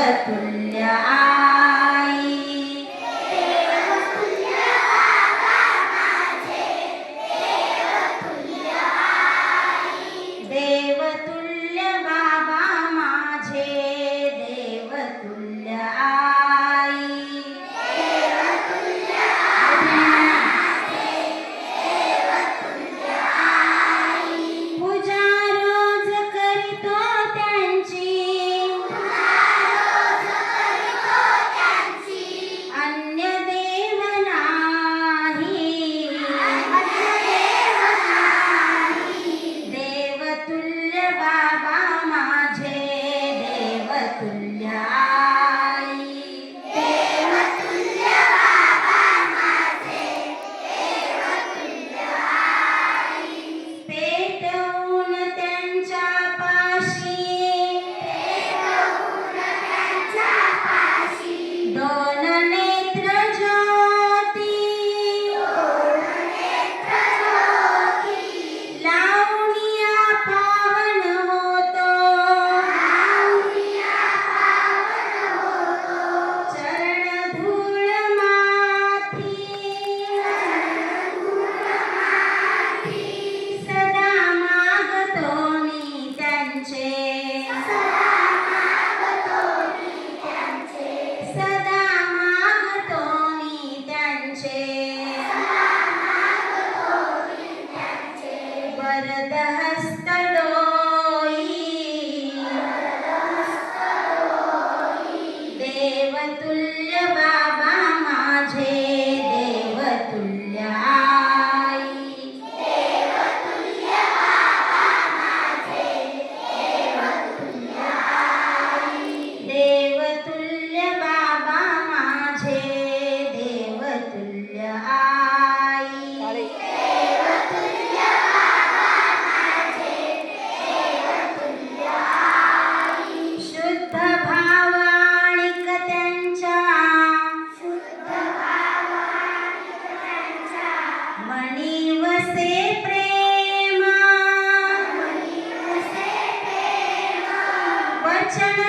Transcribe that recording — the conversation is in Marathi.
देवतुल्य आई, देवतुल्य बाबा माझे, देवतुल्य आई, देवतुल्य बाबा माझे, देवतुल्य आई, देवतुल्य माझे, देवतुल्य आई, पूजा रोज करीतो त्यांची, रोज करीतो त्यांची, अन्य देव नाही, देव नाही, देवतुल्य बाबा माझे, देवतुल्य आई, देवतुल्य बाबा माझे, देवतुल्य आई, पेटवून त्यांच्या पाशी, पेटवून त्यांच्या पाशी, दोन नेत्र ज्योती, नेत्र ज्योती, लावणिया पावन होतो, लावणिया पावन होतो, चरण धूळ माथी, सदा मागतो मी त्यांचे, सदा मागतो मी त्यांचे, सदा मागतो मी त्यांचे, मागतो मी त्यांचे, वरद हस्त डोई, देवतुल्य बाबा माझे, देवतुल्य आई, देवतुल्य बाबा माझे, देवतुल्य आई, देवतुल्य बाबा माझे, देवतुल्य आई, देवतुल्य बाबा माझे, देवतुल्य आई, शुद्ध भावाणिक त्यांच्या, शुद्ध भावाणिक त्यांच्या, मणी वसे प्रेम, मनी वसे प्रेम, वचन